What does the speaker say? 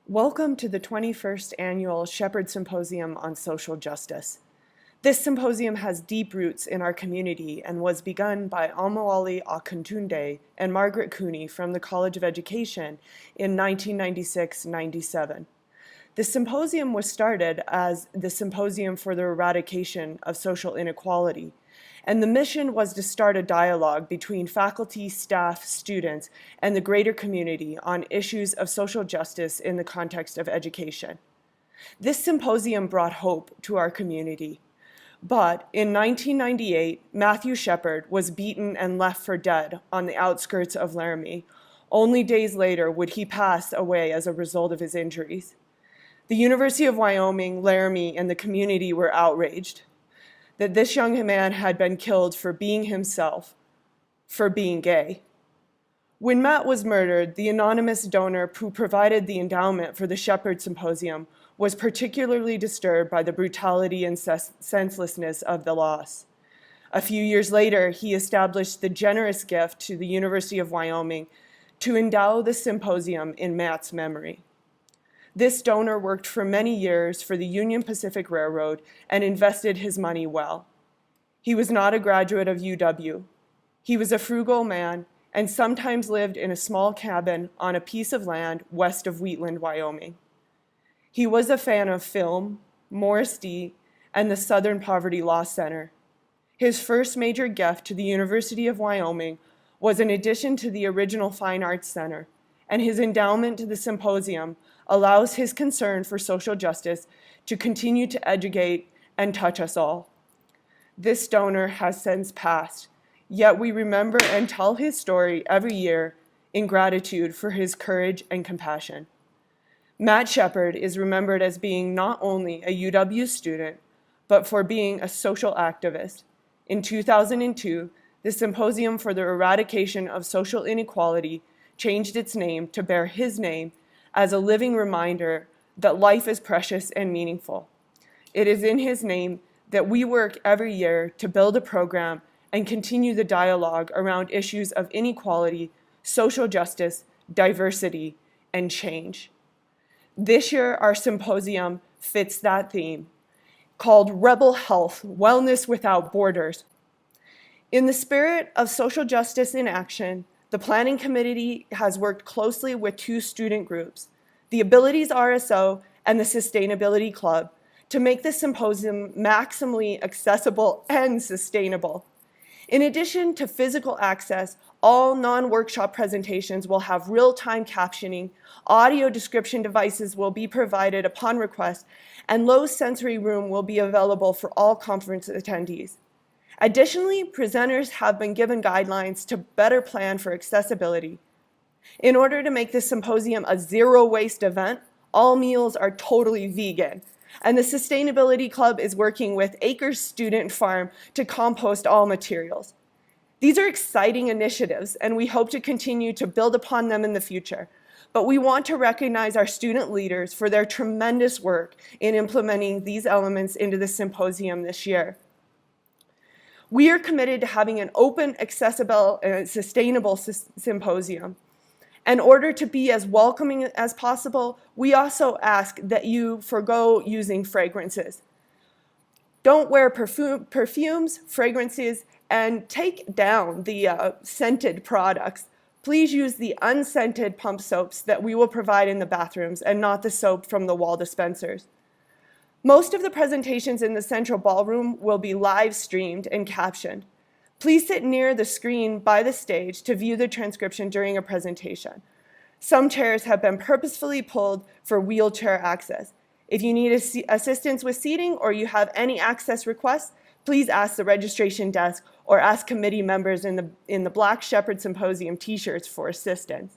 Welcome to the 21st Annual Shepherd Symposium on Social Justice. This symposium has deep roots in our community and was begun by Omowale Akintunde and Margaret Cooney from the College of Education in 1996-97. The symposium was started as the Symposium for the Eradication of Social Inequality, and the mission was to start a dialogue between faculty, staff, students, and the greater community on issues of social justice in the context of education. This symposium brought hope to our community. But in 1998, Matthew Shepard was beaten and left for dead on the outskirts of Laramie. Only days later would he pass away as a result of his injuries. The University of Wyoming, Laramie, and the community were outraged that this young man had been killed for being himself, for being gay. When Matt was murdered, the anonymous donor who provided the endowment for the Shepherd Symposium was particularly disturbed by the brutality and senselessness of the loss. A few years later, he established the generous gift to the University of Wyoming to endow the symposium in Matt's memory. This donor worked for many years for the Union Pacific Railroad and invested his money well. He was not a graduate of UW. He was a frugal man and sometimes lived in a small cabin on a piece of land west of Wheatland, Wyoming. He was a fan of film, Morris D., and the Southern Poverty Law Center. His first major gift to the University of Wyoming was an addition to the original Fine Arts Center, and his endowment to the symposium allows his concern for social justice to continue to educate and touch us all. This donor has since passed, yet we remember and tell his story every year in gratitude for his courage and compassion. Matt Shepard is remembered as being not only a UW student, but for being a social activist. In 2002, the Symposium for the Eradication of Social Inequality changed its name to bear his name as a living reminder that life is precious and meaningful. It is in his name that we work every year to build a program and continue the dialogue around issues of inequality, social justice, diversity, and change. This year, our symposium fits that theme, called Rebel Health, Wellness Without Borders. In the spirit of social justice in action, the planning committee has worked closely with two student groups, the Abilities RSO and the Sustainability Club, to make the symposium maximally accessible and sustainable. In addition to physical access, all non-workshop presentations will have real-time captioning, audio description devices will be provided upon request, and low sensory room will be available for all conference attendees. Additionally, presenters have been given guidelines to better plan for accessibility. In order to make this symposium a zero-waste event, all meals are totally vegan, and the Sustainability Club is working with Acres Student Farm to compost all materials. These are exciting initiatives, and we hope to continue to build upon them in the future. But we want to recognize our student leaders for their tremendous work in implementing these elements into the symposium this year. We are committed to having an open, accessible, and sustainable symposium. In order to be as welcoming as possible, we also ask that you forgo using fragrances. Don't wear perfumes, fragrances, and take down the scented products. Please use the unscented pump soaps that we will provide in the bathrooms and not the soap from the wall dispensers. Most of the presentations in the central ballroom will be live streamed and captioned. Please sit near the screen by the stage to view the transcription during a presentation. Some chairs have been purposefully pulled for wheelchair access. If you need assistance with seating or you have any access requests, please ask the registration desk or ask committee members in the Black Shepherd Symposium t-shirts for assistance.